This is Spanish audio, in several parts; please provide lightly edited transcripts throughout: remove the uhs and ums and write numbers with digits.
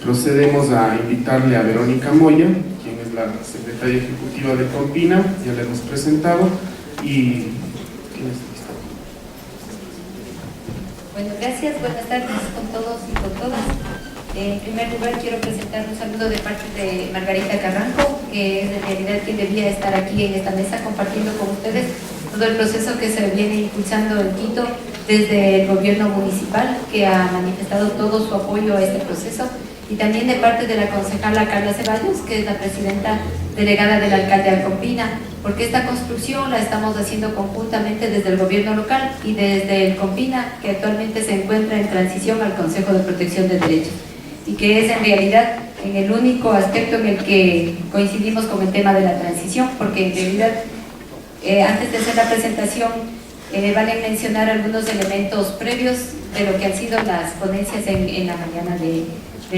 Procedemos a invitarle a Verónica Moya, quien es la secretaria ejecutiva de Compina, ya la hemos presentado, y ¿quién es lista? Bueno, gracias, buenas tardes con todos y con todas. En primer lugar quiero presentar un saludo de parte de Margarita Carranco, que es en realidad quien debía estar aquí en esta mesa compartiendo con ustedes todo el proceso que se viene impulsando en Quito desde el gobierno municipal, que ha manifestado todo su apoyo a este proceso, y también de parte de la concejala Carla Ceballos, que es la presidenta delegada del alcalde Alcompina, porque esta construcción la estamos haciendo conjuntamente desde el gobierno local y desde el Compina, que actualmente se encuentra en transición al Consejo de Protección de Derechos, y que es en realidad en el único aspecto en el que coincidimos con el tema de la transición, porque en realidad antes de hacer la presentación vale mencionar algunos elementos previos de lo que han sido las ponencias en la mañana de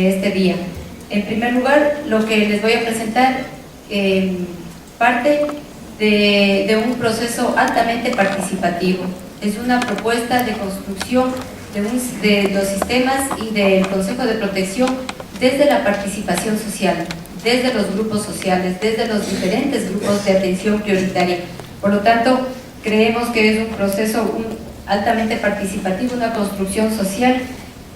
este día. En primer lugar, lo que les voy a presentar parte de un proceso altamente participativo. Es una propuesta de construcción de los sistemas y del Consejo de Protección desde la participación social, desde los grupos sociales, desde los diferentes grupos de atención prioritaria. Por lo tanto, creemos que es un proceso altamente participativo, una construcción social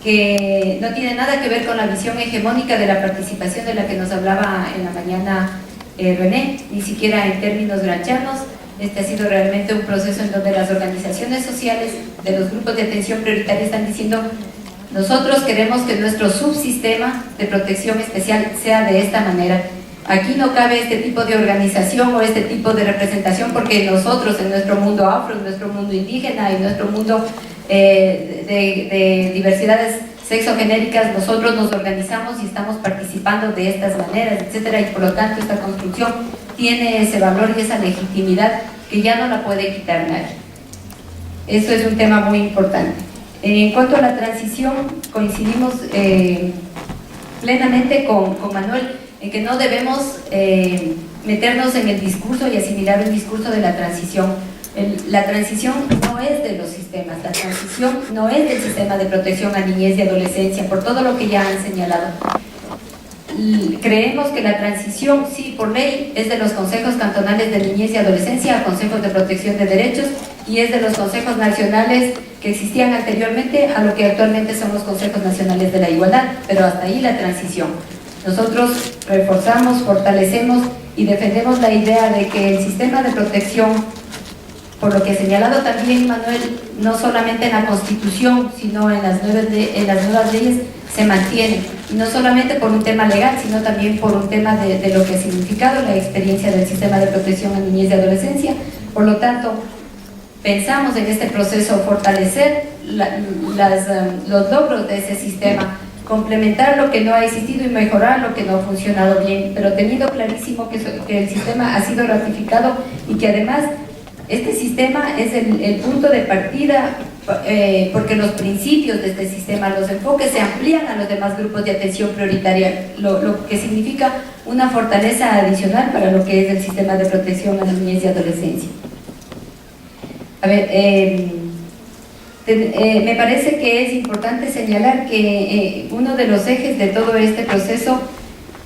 que no tiene nada que ver con la visión hegemónica de la participación de la que nos hablaba en la mañana René, ni siquiera en términos granchanos. Este ha sido realmente un proceso en donde las organizaciones sociales de los grupos de atención prioritaria están diciendo: nosotros queremos que nuestro subsistema de protección especial sea de esta manera. Aquí no cabe este tipo de organización o este tipo de representación, porque nosotros en nuestro mundo afro, en nuestro mundo indígena, en nuestro mundo de diversidades sexogenéricas, nosotros nos organizamos y estamos participando de estas maneras, etcétera, y por lo tanto esta construcción tiene ese valor y esa legitimidad que ya no la puede quitar nadie. Eso es un tema muy importante. En cuanto a la transición, coincidimos plenamente con Manuel en que no debemos meternos en el discurso y asimilar el discurso de la transición. La transición no es de los sistemas, la transición no es del sistema de protección a niñez y adolescencia, por todo lo que ya han señalado. Y creemos que la transición, sí, por ley, es de los consejos cantonales de niñez y adolescencia a consejos de protección de derechos, y es de los consejos nacionales que existían anteriormente a lo que actualmente son los consejos nacionales de la igualdad, pero hasta ahí la transición. Nosotros reforzamos, fortalecemos y defendemos la idea de que el sistema de protección, por lo que ha señalado también Manuel, no solamente en la Constitución, sino en las nuevas leyes, se mantiene. Y no solamente por un tema legal, sino también por un tema de lo que ha significado la experiencia del sistema de protección a niñez y adolescencia. Por lo tanto, pensamos en este proceso fortalecer los logros de ese sistema, complementar lo que no ha existido y mejorar lo que no ha funcionado bien, pero teniendo clarísimo que el sistema ha sido ratificado y que además este sistema es el punto de partida, porque los principios de este sistema, los enfoques se amplían a los demás grupos de atención prioritaria, lo que significa una fortaleza adicional para lo que es el sistema de protección a la niñez y adolescencia. A ver, me parece que es importante señalar que uno de los ejes de todo este proceso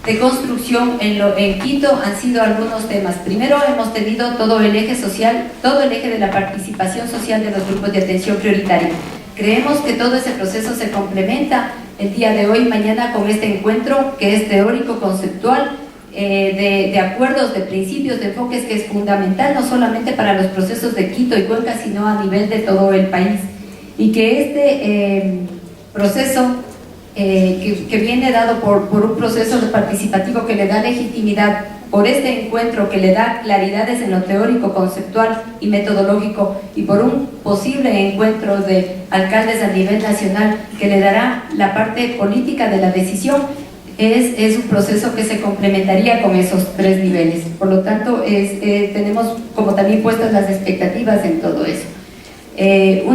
de construcción en Quito han sido algunos temas. Primero, hemos tenido todo el eje social, todo el eje de la participación social de los grupos de atención prioritaria. Creemos que todo ese proceso se complementa el día de hoy y mañana con este encuentro que es teórico, conceptual, de acuerdos, de principios, de enfoques, que es fundamental no solamente para los procesos de Quito y Cuenca, sino a nivel de todo el país. Y que este proceso que viene dado por un proceso participativo que le da legitimidad, por este encuentro que le da claridades en lo teórico, conceptual y metodológico, y por un posible encuentro de alcaldes a nivel nacional que le dará la parte política de la decisión, es un proceso que se complementaría con esos tres niveles. Por lo tanto, tenemos como también puestas las expectativas en todo eso. Un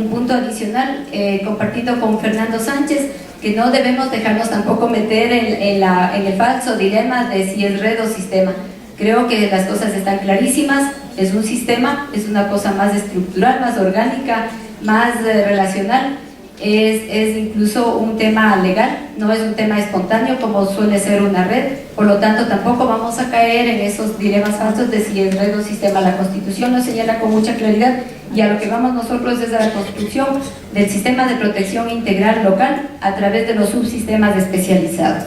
punto adicional, compartido con Fernando Sánchez, que no debemos dejarnos tampoco meter en el falso dilema de si es red o sistema. Creo que las cosas están clarísimas, es un sistema, es una cosa más estructural, más orgánica, más relacional, es incluso un tema legal, no es un tema espontáneo como suele ser una red, por lo tanto tampoco vamos a caer en esos dilemas falsos de si es red o sistema. La Constitución lo señala con mucha claridad y a lo que vamos nosotros es a la construcción del sistema de protección integral local a través de los subsistemas especializados.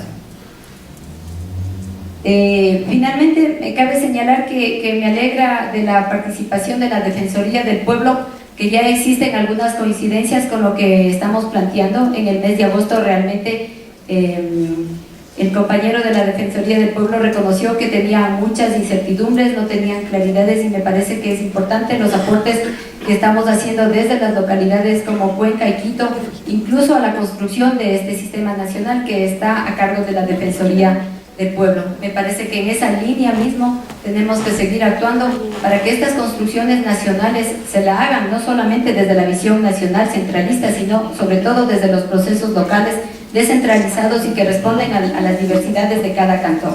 Finalmente, me cabe señalar que me alegra de la participación de la Defensoría del Pueblo, que ya existen algunas coincidencias con lo que estamos planteando. En el mes de agosto realmente el compañero de la Defensoría del Pueblo reconoció que tenía muchas incertidumbres, no tenían claridades, y me parece que es importante los aportes que estamos haciendo desde las localidades como Cuenca y Quito, incluso a la construcción de este sistema nacional que está a cargo de la Defensoría del Pueblo. Me parece que en esa línea mismo tenemos que seguir actuando para que estas construcciones nacionales se la hagan no solamente desde la visión nacional centralista, sino sobre todo desde los procesos locales descentralizados y que responden a las diversidades de cada cantón.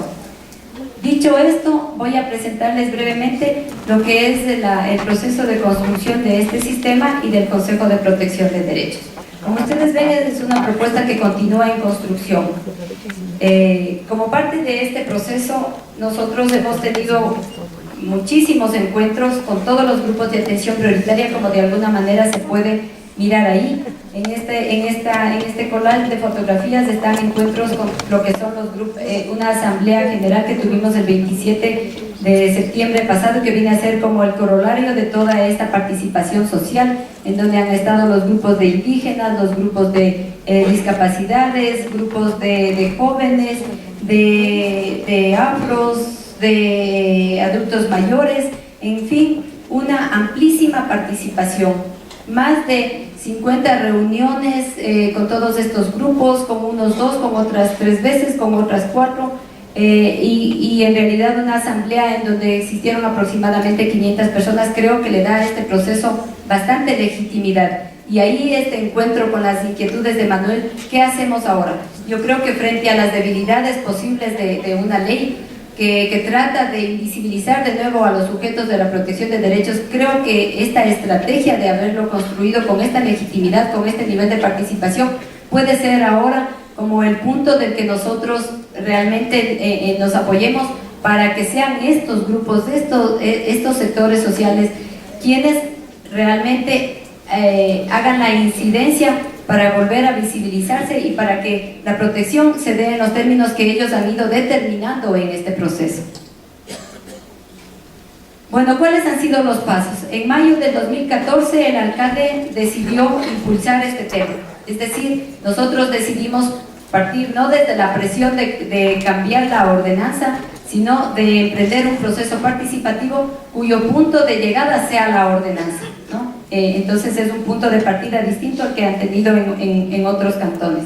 Dicho esto, voy a presentarles brevemente lo que es el proceso de construcción de este sistema y del Consejo de Protección de Derechos. Como ustedes ven, es una propuesta que continúa en construcción. Como parte de este proceso, nosotros hemos tenido muchísimos encuentros con todos los grupos de atención prioritaria, como de alguna manera se puede mirar ahí. En este collage de fotografías están encuentros con lo que son los grupos, una asamblea general que tuvimos el 27 de septiembre pasado, que viene a ser como el corolario de toda esta participación social, en donde han estado los grupos de indígenas, los grupos de discapacidades, grupos de jóvenes, de afros, de adultos mayores, en fin, una amplísima participación. Más de 50 reuniones con todos estos grupos, con unos 2, con otras 3 veces, con otras 4, y en realidad una asamblea en donde existieron aproximadamente 500 personas. Creo que le da a este proceso bastante legitimidad. Y ahí este encuentro con las inquietudes de Manuel, ¿qué hacemos ahora? Yo creo que frente a las debilidades posibles de una ley que trata de invisibilizar de nuevo a los sujetos de la protección de derechos, creo que esta estrategia de haberlo construido con esta legitimidad, con este nivel de participación, puede ser ahora como el punto del que nosotros realmente nos apoyemos para que sean estos grupos, estos sectores sociales quienes realmente hagan la incidencia para volver a visibilizarse y para que la protección se dé en los términos que ellos han ido determinando en este proceso. Bueno, ¿cuáles han sido los pasos? En mayo del 2014 el alcalde decidió impulsar este tema, es decir, nosotros decidimos partir no desde la presión de cambiar la ordenanza, sino de emprender un proceso participativo cuyo punto de llegada sea la ordenanza, ¿no? Entonces es un punto de partida distinto al que han tenido en otros cantones.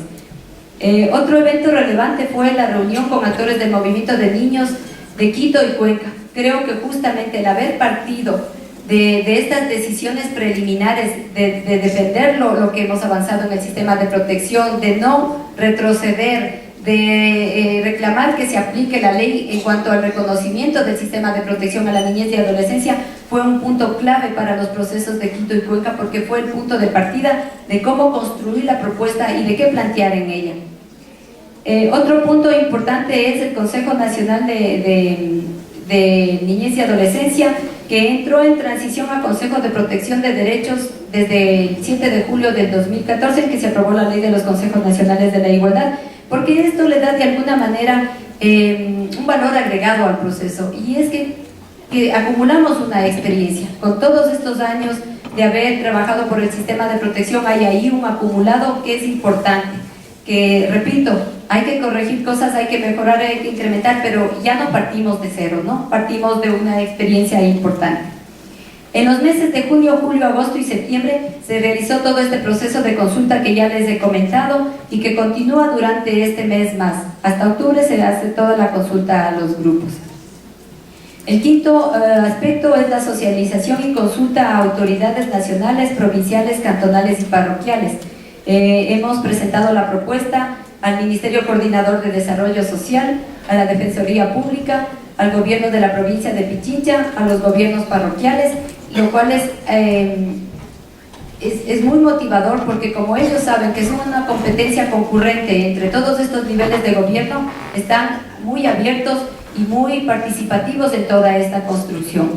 Otro evento relevante fue la reunión con actores del movimiento de niños de Quito y Cuenca. Creo que justamente el haber partido de estas decisiones preliminares, de defender lo que hemos avanzado en el sistema de protección, de no retroceder, de reclamar que se aplique la ley en cuanto al reconocimiento del sistema de protección a la niñez y adolescencia, fue un punto clave para los procesos de Quito y Cuenca, porque fue el punto de partida de cómo construir la propuesta y de qué plantear en ella. Otro punto importante es el Consejo Nacional de Niñez y Adolescencia, que entró en transición a Consejo de Protección de Derechos desde el 7 de julio del 2014, en que se aprobó la Ley de los Consejos Nacionales de la Igualdad, porque esto le da de alguna manera un valor agregado al proceso, y es que acumulamos una experiencia. Con todos estos años de haber trabajado por el sistema de protección, hay ahí un acumulado que es importante, que, repito, hay que corregir cosas, hay que mejorar, hay que incrementar, pero ya no partimos de cero, ¿no? Partimos de una experiencia importante. En los meses de junio, julio, agosto y septiembre se realizó todo este proceso de consulta que ya les he comentado y que continúa durante este mes más. Hasta octubre se hace toda la consulta a los grupos. El quinto aspecto es la socialización y consulta a autoridades nacionales, provinciales, cantonales y parroquiales. Hemos presentado la propuesta al Ministerio Coordinador de Desarrollo Social, a la Defensoría Pública, al gobierno de la provincia de Pichincha, a los gobiernos parroquiales, lo cual es muy motivador, porque como ellos saben que es una competencia concurrente entre todos estos niveles de gobierno, están muy abiertos y muy participativos en toda esta construcción.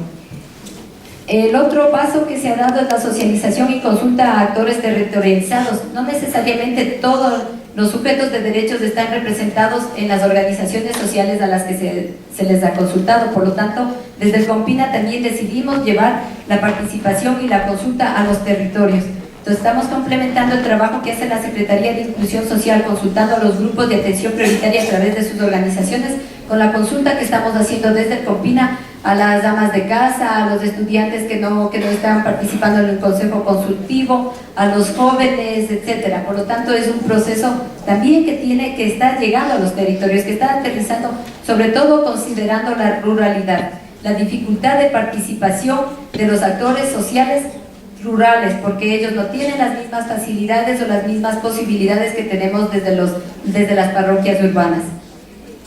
El otro paso que se ha dado es la socialización y consulta a actores territorializados. No necesariamente todos los sujetos de derechos están representados en las organizaciones sociales a las que se les ha consultado. Por lo tanto, desde el COMPINA también decidimos llevar la participación y la consulta a los territorios. Entonces, estamos complementando el trabajo que hace la Secretaría de Inclusión Social, consultando a los grupos de atención prioritaria a través de sus organizaciones, con la consulta que estamos haciendo desde el COMPINA a las damas de casa, a los estudiantes que no están participando en el consejo consultivo, a los jóvenes, etcétera. Por lo tanto, es un proceso también que está llegando a los territorios, que está aterrizando, sobre todo considerando la ruralidad, la dificultad de participación de los actores sociales rurales, porque ellos no tienen las mismas facilidades o las mismas posibilidades que tenemos desde las parroquias urbanas.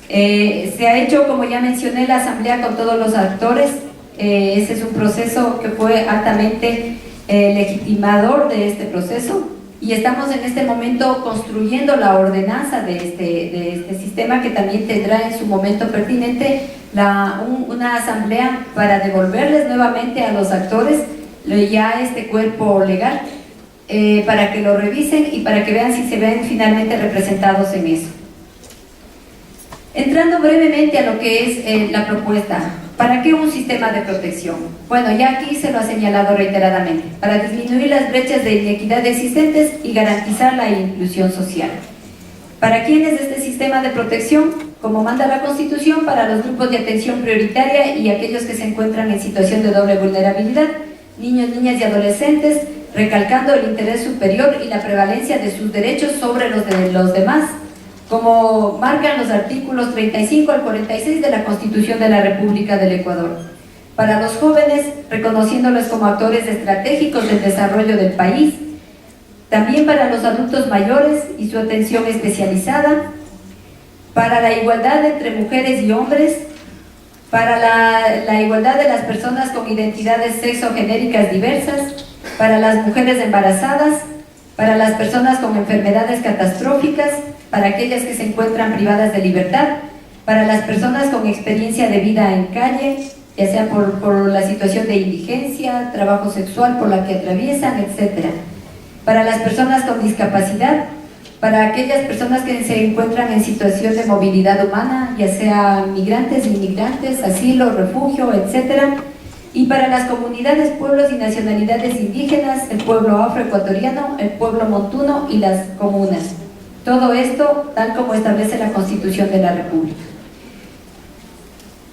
Se ha hecho, como ya mencioné, la asamblea con todos los actores. Ese es un proceso que fue altamente legitimador de este proceso, y estamos en este momento construyendo la ordenanza de este sistema, que también tendrá en su momento pertinente una asamblea para devolverles nuevamente a los actores ya este cuerpo legal, para que lo revisen y para que vean si se ven finalmente representados en eso. Entrando brevemente a lo que es la propuesta, ¿para qué un sistema de protección? Bueno, ya aquí se lo ha señalado reiteradamente, para disminuir las brechas de inequidad existentes y garantizar la inclusión social. ¿Para quién es este sistema de protección? Como manda la Constitución, para los grupos de atención prioritaria y aquellos que se encuentran en situación de doble vulnerabilidad, niños, niñas y adolescentes, recalcando el interés superior y la prevalencia de sus derechos sobre los de los demás, como marcan los artículos 35 al 46 de la Constitución de la República del Ecuador. Para los jóvenes, reconociéndoles como actores estratégicos del desarrollo del país. También para los adultos mayores y su atención especializada. Para la igualdad entre mujeres y hombres. Para la igualdad de las personas con identidades sexogenéricas diversas. Para las mujeres embarazadas. Para las personas con enfermedades catastróficas, para aquellas que se encuentran privadas de libertad, para las personas con experiencia de vida en calle, ya sea por la situación de indigencia, trabajo sexual por la que atraviesan, etc. Para las personas con discapacidad, para aquellas personas que se encuentran en situación de movilidad humana, ya sea migrantes, inmigrantes, asilo, refugio, etc. Y para las comunidades, pueblos y nacionalidades indígenas, el pueblo afroecuatoriano, el pueblo montuno y las comunas. Todo esto tal como establece la Constitución de la República.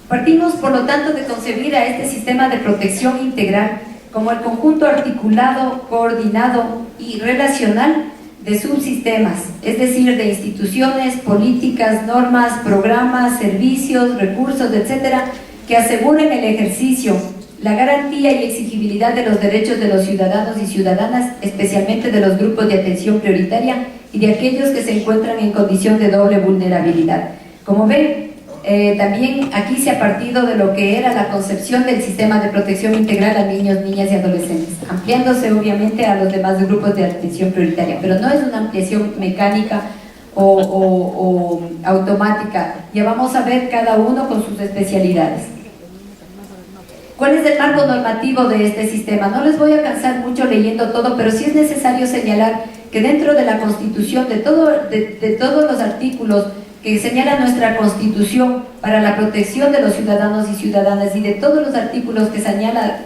Partimos, por lo tanto, de concebir a este sistema de protección integral como el conjunto articulado, coordinado y relacional de subsistemas, es decir, de instituciones, políticas, normas, programas, servicios, recursos, etcétera, que aseguren el ejercicio, la garantía y exigibilidad de los derechos de los ciudadanos y ciudadanas, especialmente de los grupos de atención prioritaria y de aquellos que se encuentran en condición de doble vulnerabilidad. Como ven, también aquí se ha partido de lo que era la concepción del sistema de protección integral a niños, niñas y adolescentes, ampliándose obviamente a los demás grupos de atención prioritaria, pero no es una ampliación mecánica o automática. Ya vamos a ver cada uno con sus especialidades. ¿Cuál es el marco normativo de este sistema? No les voy a cansar mucho leyendo todo, pero sí es necesario señalar que dentro de la Constitución, de todos los artículos que señala nuestra Constitución para la protección de los ciudadanos y ciudadanas, y de todos los artículos que señala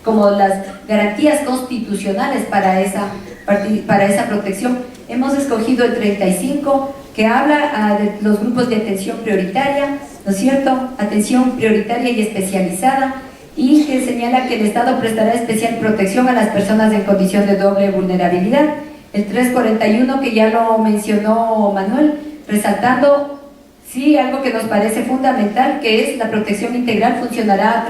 como las garantías constitucionales para esa protección, hemos escogido el 35, que habla de los grupos de atención prioritaria, ¿no es cierto? Atención prioritaria y especializada, y que señala que el Estado prestará especial protección a las personas en condición de doble vulnerabilidad. El 341, que ya lo mencionó Manuel, resaltando, sí, algo que nos parece fundamental, que es la protección integral funcionará a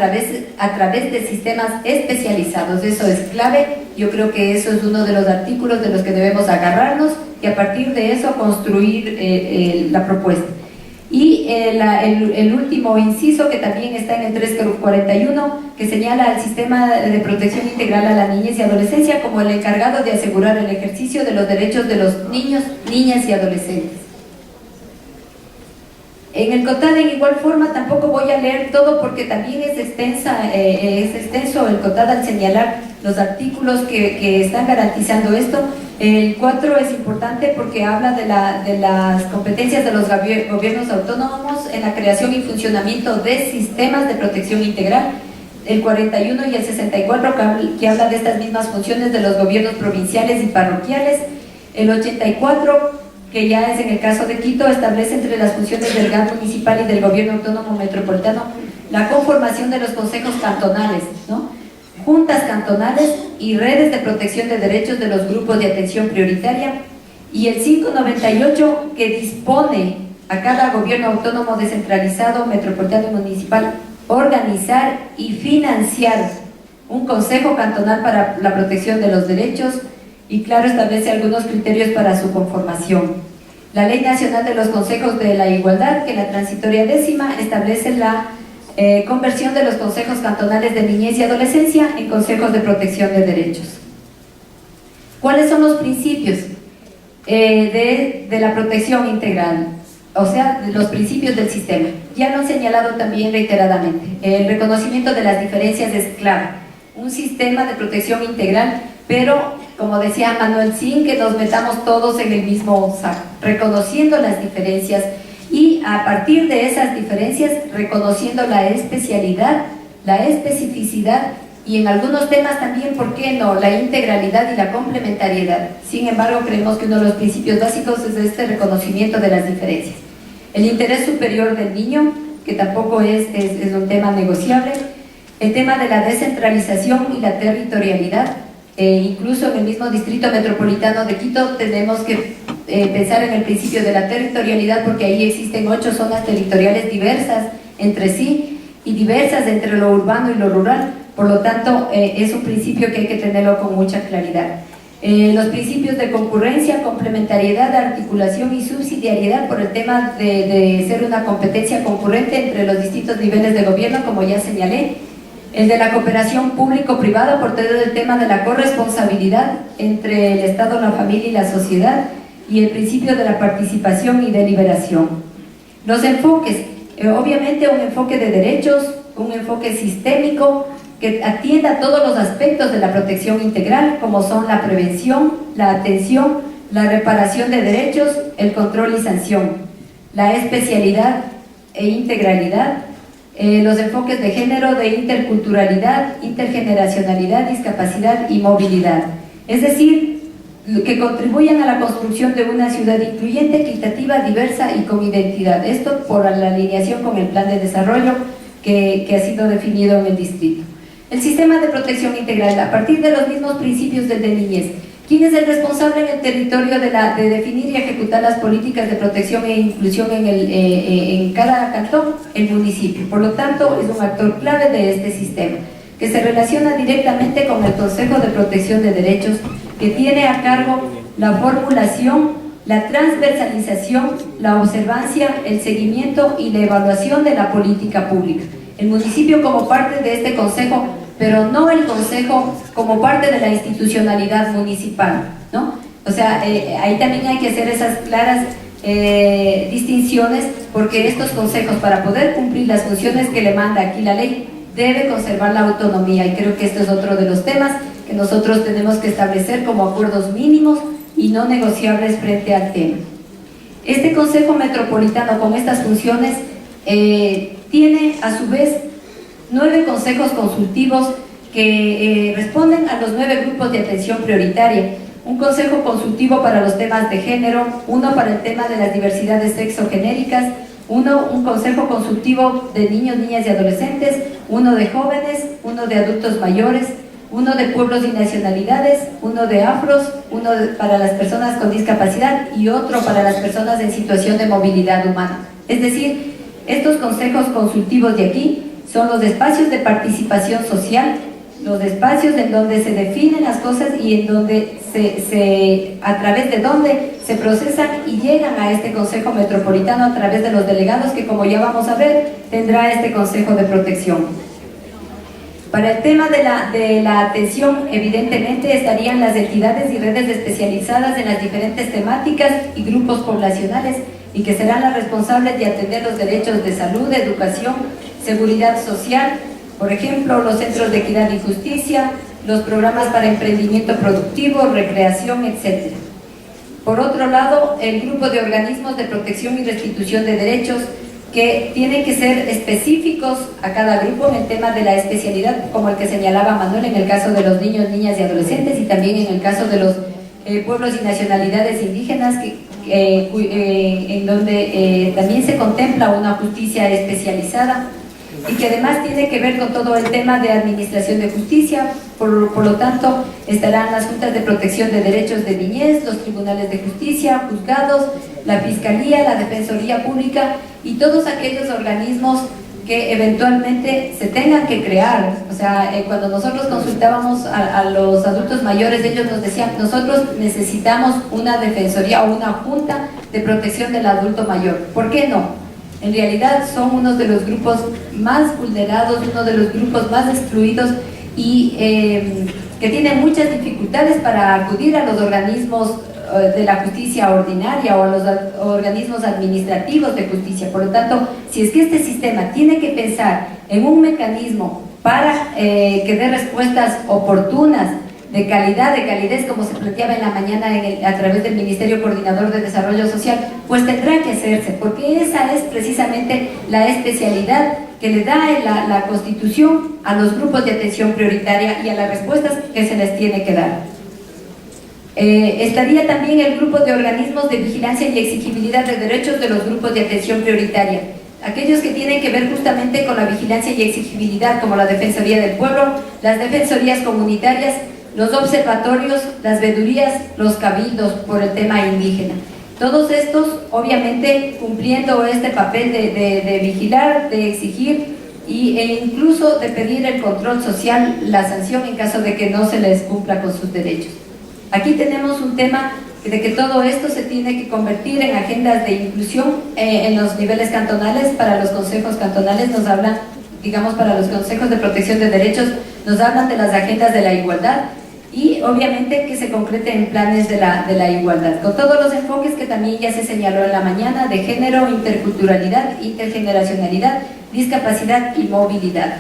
través de sistemas especializados. Eso es clave. Yo creo que eso es uno de los artículos de los que debemos agarrarnos y a partir de eso construir la propuesta. Y el último inciso, que también está en el 341, que señala al sistema de protección integral a la niñez y adolescencia como el encargado de asegurar el ejercicio de los derechos de los niños, niñas y adolescentes. En el COTAD, en igual forma, tampoco voy a leer todo porque también es extenso el COTAD al señalar los artículos que están garantizando esto. El 4 es importante porque habla de las competencias de los gobiernos autónomos en la creación y funcionamiento de sistemas de protección integral. El 41 y el 64 que habla de estas mismas funciones de los gobiernos provinciales y parroquiales. El 84, que ya es en el caso de Quito, establece entre las funciones del GAD municipal y del gobierno autónomo metropolitano la conformación de los consejos cantonales, ¿no? Juntas cantonales y redes de protección de derechos de los grupos de atención prioritaria. Y el 598, que dispone a cada gobierno autónomo descentralizado, metropolitano y municipal organizar y financiar un consejo cantonal para la protección de los derechos, y claro, establece algunos criterios para su conformación. La Ley Nacional de los Consejos de la Igualdad, que en la transitoria 10ª establece la conversión de los consejos cantonales de niñez y adolescencia en consejos de protección de derechos. ¿Cuáles son los principios de la protección integral? O sea, los principios del sistema. Ya lo han señalado también reiteradamente. El reconocimiento de las diferencias es clave. Un sistema de protección integral, pero, como decía Manuel Sin, que nos metamos todos en el mismo saco, reconociendo las diferencias y a partir de esas diferencias reconociendo la especialidad, la especificidad y en algunos temas también, ¿por qué no?, la integralidad y la complementariedad. Sin embargo, creemos que uno de los principios básicos es este reconocimiento de las diferencias. El interés superior del niño, que tampoco es un tema negociable. El tema de la descentralización y la territorialidad. Incluso en el mismo distrito metropolitano de Quito tenemos que pensar en el principio de la territorialidad, porque ahí existen 8 zonas territoriales diversas entre sí y diversas entre lo urbano y lo rural. Por lo tanto, es un principio que hay que tenerlo con mucha claridad. Los principios de concurrencia, complementariedad, articulación y subsidiariedad, por el tema de ser una competencia concurrente entre los distintos niveles de gobierno, como ya señalé. El de la cooperación público-privada, por todo el tema de la corresponsabilidad entre el Estado, la familia y la sociedad, y el principio de la participación y deliberación. Los enfoques, obviamente un enfoque de derechos, un enfoque sistémico que atienda a todos los aspectos de la protección integral, como son la prevención, la atención, la reparación de derechos, el control y sanción, la especialidad e integralidad, los enfoques de género, de interculturalidad, intergeneracionalidad, discapacidad y movilidad. Es decir, que contribuyan a la construcción de una ciudad incluyente, equitativa, diversa y con identidad. Esto por la alineación con el plan de desarrollo que ha sido definido en el distrito. El sistema de protección integral, a partir de los mismos principios del de niñez. ¿Quién es el responsable en el territorio de definir y ejecutar las políticas de protección e inclusión en cada cantón? El municipio. Por lo tanto, es un actor clave de este sistema, que se relaciona directamente con el Consejo de Protección de Derechos, que tiene a cargo la formulación, la transversalización, la observancia, el seguimiento y la evaluación de la política pública. El municipio como parte de este consejo, pero no el consejo como parte de la institucionalidad municipal, ¿no? O sea, ahí también hay que hacer esas claras distinciones, porque estos consejos, para poder cumplir las funciones que le manda aquí la ley, debe conservar la autonomía, y creo que este es otro de los temas que nosotros tenemos que establecer como acuerdos mínimos y no negociables frente al tema. Este Consejo Metropolitano con estas funciones tiene a su vez 9 consejos consultivos que responden a los 9 grupos de atención prioritaria. Un consejo consultivo para los temas de género, uno para el tema de las diversidades sexogenéricas, un consejo consultivo de niños, niñas y adolescentes, uno de jóvenes, uno de adultos mayores, uno de pueblos y nacionalidades, uno de afros, uno para las personas con discapacidad y otro para las personas en situación de movilidad humana. Es decir, estos consejos consultivos de aquí son los espacios de participación social los espacios en donde se definen las cosas y en donde a través de donde se procesan y llegan a este Consejo Metropolitano a través de los delegados que, como ya vamos a ver, tendrá este Consejo de Protección. Para el tema de la atención, evidentemente estarían las entidades y redes especializadas en las diferentes temáticas y grupos poblacionales y que serán las responsables de atender los derechos de salud, educación, seguridad social, por ejemplo, los centros de equidad y justicia, los programas para emprendimiento productivo, recreación, etc. Por otro lado, el grupo de organismos de protección y restitución de derechos, que tienen que ser específicos a cada grupo en el tema de la especialidad, como el que señalaba Manuel en el caso de los niños, niñas y adolescentes, y también en el caso de los pueblos y nacionalidades indígenas, en donde también se contempla una justicia especializada y que además tiene que ver con todo el tema de administración de justicia. Por lo tanto, estarán las juntas de protección de derechos de niñez, los tribunales de justicia, juzgados, la fiscalía, la defensoría pública y todos aquellos organismos que eventualmente se tengan que crear. O sea, cuando nosotros consultábamos a los adultos mayores, ellos nos decían: nosotros necesitamos una defensoría o una junta de protección del adulto mayor. ¿Por qué no? En realidad son uno de los grupos más vulnerados, uno de los grupos más excluidos y que tienen muchas dificultades para acudir a los organismos de la justicia ordinaria o a los organismos administrativos de justicia. Por lo tanto, si es que este sistema tiene que pensar en un mecanismo para que dé respuestas oportunas, de calidez, como se planteaba en la mañana a través del Ministerio Coordinador de Desarrollo Social, pues tendrá que hacerse, porque esa es precisamente la especialidad que le da la Constitución a los grupos de atención prioritaria y a las respuestas que se les tiene que dar. Estaría también el grupo de organismos de vigilancia y exigibilidad de derechos de los grupos de atención prioritaria, aquellos que tienen que ver justamente con la vigilancia y exigibilidad, como la Defensoría del Pueblo, las defensorías comunitarias, los observatorios, las vedurías, los cabildos por el tema indígena. Todos estos, obviamente, cumpliendo este papel de vigilar, de exigir e incluso de pedir el control social, la sanción en caso de que no se les cumpla con sus derechos. Aquí tenemos un tema de que todo esto se tiene que convertir en agendas de inclusión en los niveles cantonales. Para los consejos cantonales nos hablan, digamos, para los consejos de protección de derechos, nos hablan de las agendas de la igualdad y obviamente que se concrete en planes de la igualdad, con todos los enfoques que también ya se señaló en la mañana, de género, interculturalidad, intergeneracionalidad, discapacidad y movilidad.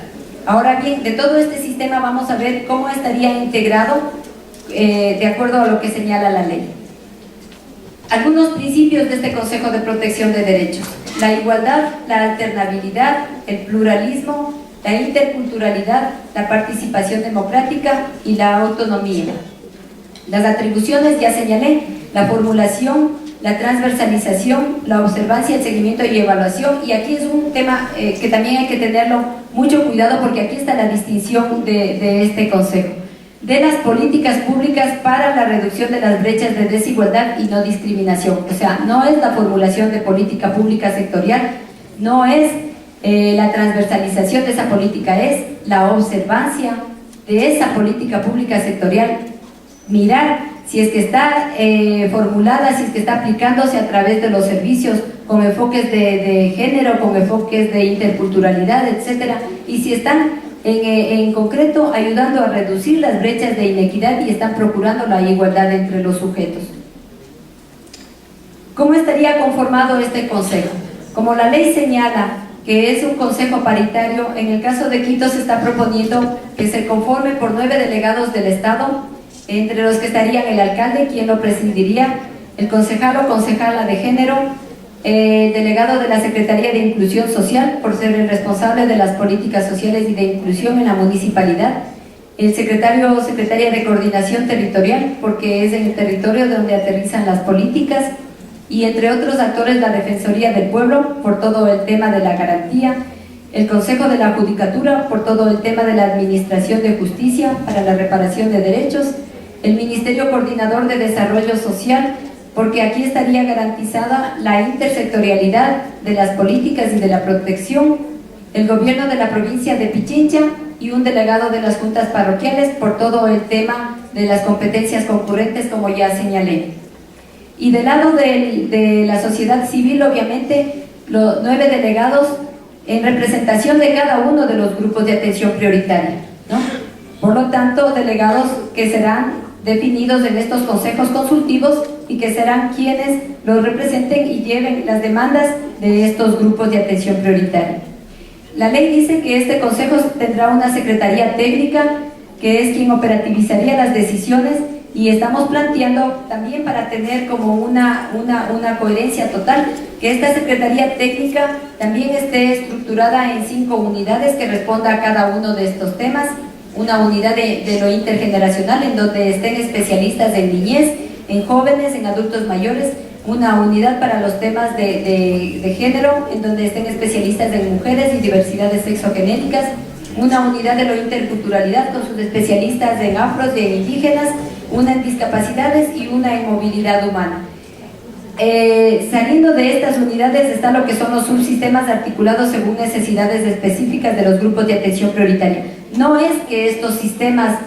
Ahora bien, de todo este sistema vamos a ver cómo estaría integrado de acuerdo a lo que señala la ley. Algunos principios de este Consejo de Protección de Derechos: la igualdad, la alternabilidad, el pluralismo, la interculturalidad, la participación democrática y la autonomía. Las atribuciones ya señalé: la formulación, la transversalización, la observancia, el seguimiento y evaluación. Y aquí es un tema que también hay que tenerlo mucho cuidado, porque aquí está la distinción de este Consejo: de las políticas públicas para la reducción de las brechas de desigualdad y no discriminación. O sea, no es la formulación de política pública sectorial, no es la transversalización de esa política, es la observancia de esa política pública sectorial, mirar si es que está formulada, si es que está aplicándose a través de los servicios con enfoques de género, con enfoques de interculturalidad, etcétera, y si están en concreto ayudando a reducir las brechas de inequidad y están procurando la igualdad entre los sujetos. ¿Cómo estaría conformado este consejo? Como la ley señala que es un consejo paritario, en el caso de Quito se está proponiendo que se conforme por 9 delegados del Estado, entre los que estarían el alcalde, quien lo presidiría, el concejal o concejala de género, delegado de la Secretaría de Inclusión Social, por ser el responsable de las políticas sociales y de inclusión en la municipalidad, el secretario o secretaria de Coordinación Territorial, porque es en el territorio donde aterrizan las políticas, y entre otros actores la Defensoría del Pueblo, por todo el tema de la garantía, el Consejo de la Judicatura, por todo el tema de la Administración de Justicia para la reparación de derechos, el Ministerio Coordinador de Desarrollo Social, porque aquí estaría garantizada la intersectorialidad de las políticas y de la protección, el Gobierno de la provincia de Pichincha, y un delegado de las juntas parroquiales por todo el tema de las competencias concurrentes, como ya señalé. Y del lado de la sociedad civil, obviamente, los 9 delegados en representación de cada uno de los grupos de atención prioritaria, ¿no? Por lo tanto, delegados que serán definidos en estos consejos consultivos y que serán quienes los representen y lleven las demandas de estos grupos de atención prioritaria. La ley dice que este consejo tendrá una secretaría técnica que es quien operativizaría las decisiones, y estamos planteando también, para tener como una coherencia total, que esta secretaría técnica también esté estructurada en 5 unidades que responda a cada uno de estos temas. Una unidad de lo intergeneracional, en donde estén especialistas en niñez, en jóvenes, en adultos mayores. Una unidad para los temas de género, en donde estén especialistas en mujeres y diversidades sexogenéticas. Una unidad de lo interculturalidad, con sus especialistas en afros y en indígenas. Una en discapacidades y una en movilidad humana. Saliendo de estas unidades está lo que son los subsistemas articulados según necesidades específicas de los grupos de atención prioritaria. No es que estos sistemas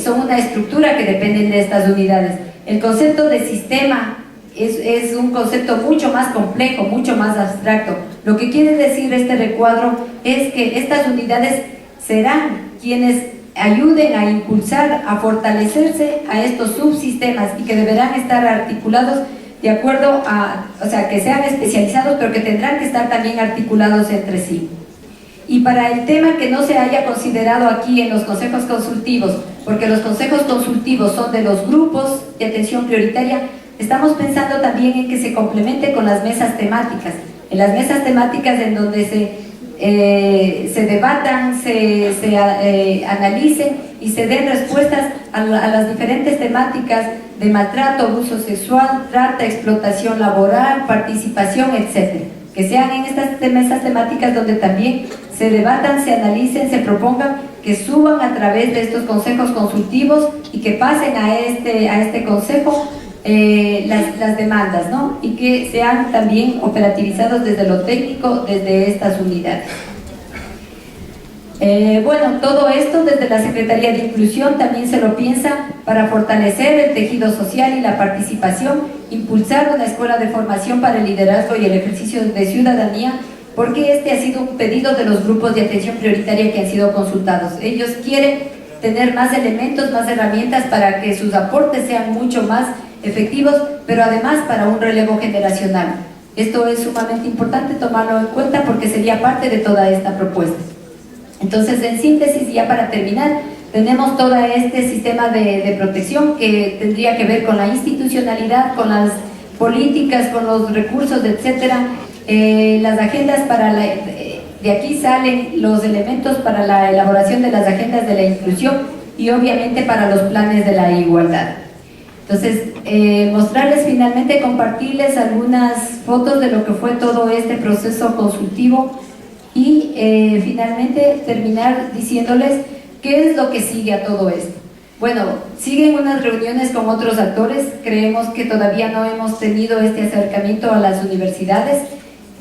son una estructura que dependen de estas unidades. El concepto de sistema es un concepto mucho más complejo, mucho más abstracto. Lo que quiere decir este recuadro es que estas unidades serán quienes ayuden a impulsar, a fortalecerse a estos subsistemas, y que deberán estar articulados de acuerdo a, o sea, que sean especializados, pero que tendrán que estar también articulados entre sí. Y para el tema que no se haya considerado aquí en los consejos consultivos, porque los consejos consultivos son de los grupos de atención prioritaria, estamos pensando también en que se complemente con las mesas temáticas. En las mesas temáticas, en donde se debatan, se analicen y se den respuestas a las diferentes temáticas de maltrato, abuso sexual, trata, explotación laboral, participación, etc. Que sean en estas mesas temáticas donde también se debatan, se analicen, se propongan, que suban a través de estos consejos consultivos y que pasen a este consejo las demandas, ¿no? Y que sean también operativizados desde lo técnico, desde estas unidades. Bueno, todo esto desde la Secretaría de Inclusión también se lo piensa para fortalecer el tejido social y la participación, impulsar una escuela de formación para el liderazgo y el ejercicio de ciudadanía, porque este ha sido un pedido de los grupos de atención prioritaria que han sido consultados. Ellos quieren tener más elementos, más herramientas para que sus aportes sean mucho más efectivos, pero además para un relevo generacional. Esto es sumamente importante tomarlo en cuenta, porque sería parte de toda esta propuesta. Entonces, en síntesis, ya para terminar, tenemos todo este sistema de protección que tendría que ver con la institucionalidad, con las políticas, con los recursos, etcétera. Las agendas de aquí salen los elementos para la elaboración de las agendas de la inclusión y obviamente para los planes de la igualdad. Entonces, mostrarles finalmente, compartirles algunas fotos de lo que fue todo este proceso consultivo y finalmente terminar diciéndoles qué es lo que sigue a todo esto. Bueno, siguen unas reuniones con otros actores. Creemos que todavía no hemos tenido este acercamiento a las universidades,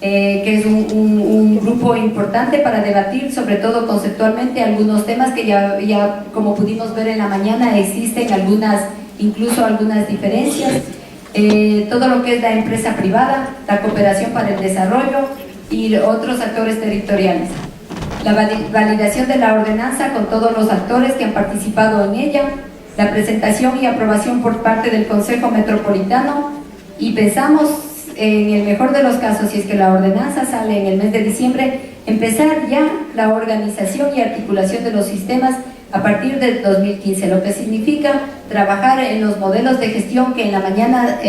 que es un grupo importante para debatir, sobre todo conceptualmente, algunos temas que ya como pudimos ver en la mañana, existen incluso algunas diferencias. Todo lo que es la empresa privada, la cooperación para el desarrollo y otros actores territoriales. La validación de la ordenanza con todos los actores que han participado en ella, la presentación y aprobación por parte del Consejo Metropolitano, y pensamos, en el mejor de los casos, si es que la ordenanza sale en el mes de diciembre, empezar ya la organización y articulación de los sistemas a partir del 2015, lo que significa trabajar en los modelos de gestión que en la mañana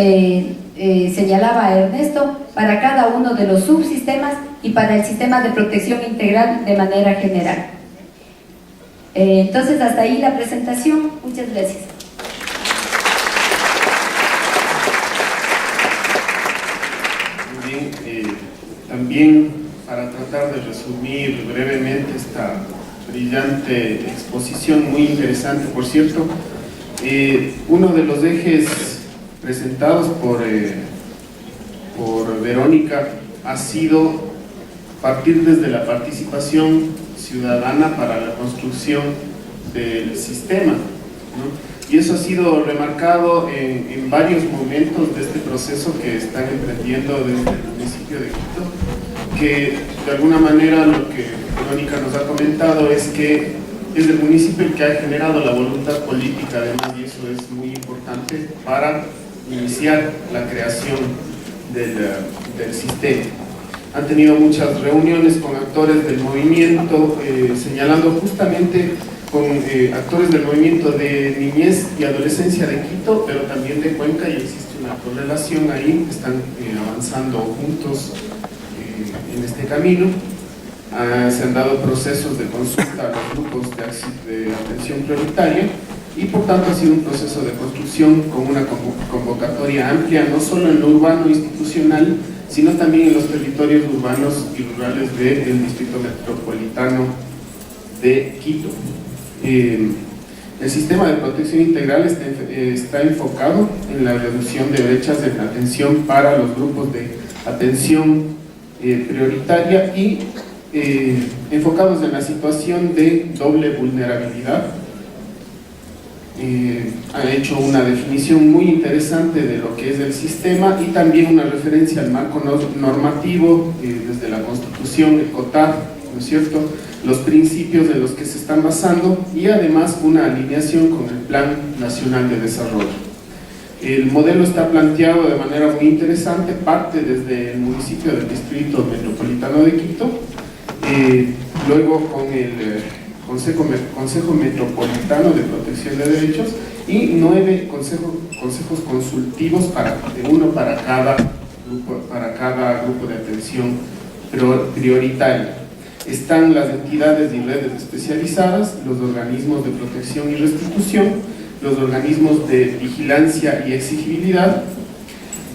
señalaba Ernesto, para cada uno de los subsistemas y para el sistema de protección integral de manera general. Entonces, hasta ahí la presentación. Muchas gracias. Muy bien, también para tratar de resumir brevemente esta brillante exposición, muy interesante por cierto, uno de los ejes presentados por Verónica ha sido partir desde la participación ciudadana para la construcción del sistema, ¿no? Y eso ha sido remarcado en varios momentos de este proceso que están emprendiendo desde el municipio de Quito, que de alguna manera lo que Verónica nos ha comentado es que es el municipio el que ha generado la voluntad política, además, y eso es muy importante para iniciar la creación del sistema. Han tenido muchas reuniones con actores del movimiento, señalando justamente con actores del movimiento de niñez y adolescencia de Quito, pero también de Cuenca, y existe una correlación ahí, están avanzando juntos en este camino. Se han dado procesos de consulta a los grupos de atención prioritaria y por tanto ha sido un proceso de construcción con una convocatoria amplia, no solo en lo urbano institucional, sino también en los territorios urbanos y rurales del Distrito Metropolitano de Quito. El sistema de protección integral está enfocado en la reducción de brechas de atención para los grupos de atención prioritaria y enfocados en la situación de doble vulnerabilidad. Ha hecho una definición muy interesante de lo que es el sistema y también una referencia al marco normativo desde la Constitución, el COTAD, ¿no es cierto?, los principios en los que se están basando y además una alineación con el Plan Nacional de Desarrollo. El modelo está planteado de manera muy interesante, parte desde el municipio del Distrito Metropolitano de Quito, luego con el Consejo Metropolitano de Protección de Derechos y 9 consejos consultivos, uno para cada grupo de atención prioritaria. Están las entidades y redes especializadas, los organismos de protección y restitución, los organismos de vigilancia y exigibilidad,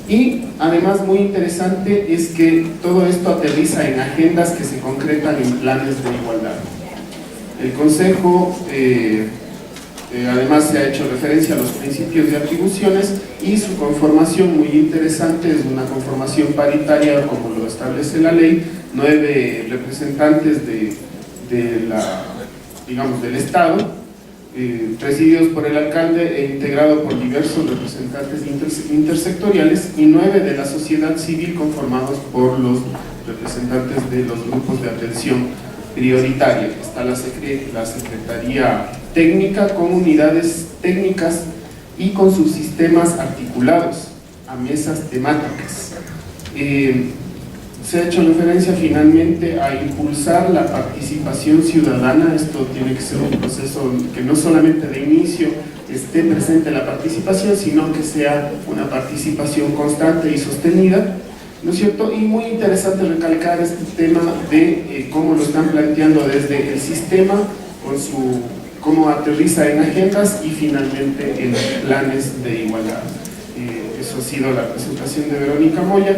y además muy interesante es que todo esto aterriza en agendas que se concretan en planes de igualdad. El Consejo además se ha hecho referencia a los principios de atribuciones y su conformación muy interesante, es una conformación paritaria como lo establece la ley, 9 representantes del Estado, presididos por el alcalde e integrado por diversos representantes intersectoriales, y 9 de la sociedad civil conformados por los representantes de los grupos de atención prioritaria. Está la Secretaría Técnica con unidades técnicas y con sus sistemas articulados a mesas temáticas. Se ha hecho referencia finalmente a impulsar la participación ciudadana. Esto tiene que ser un proceso que no solamente de inicio esté presente la participación, sino que sea una participación constante y sostenida, ¿no es cierto? Y muy interesante recalcar este tema de cómo lo están planteando desde el sistema, con cómo aterriza en agendas y finalmente en planes de igualdad. Eso ha sido la presentación de Verónica Moya.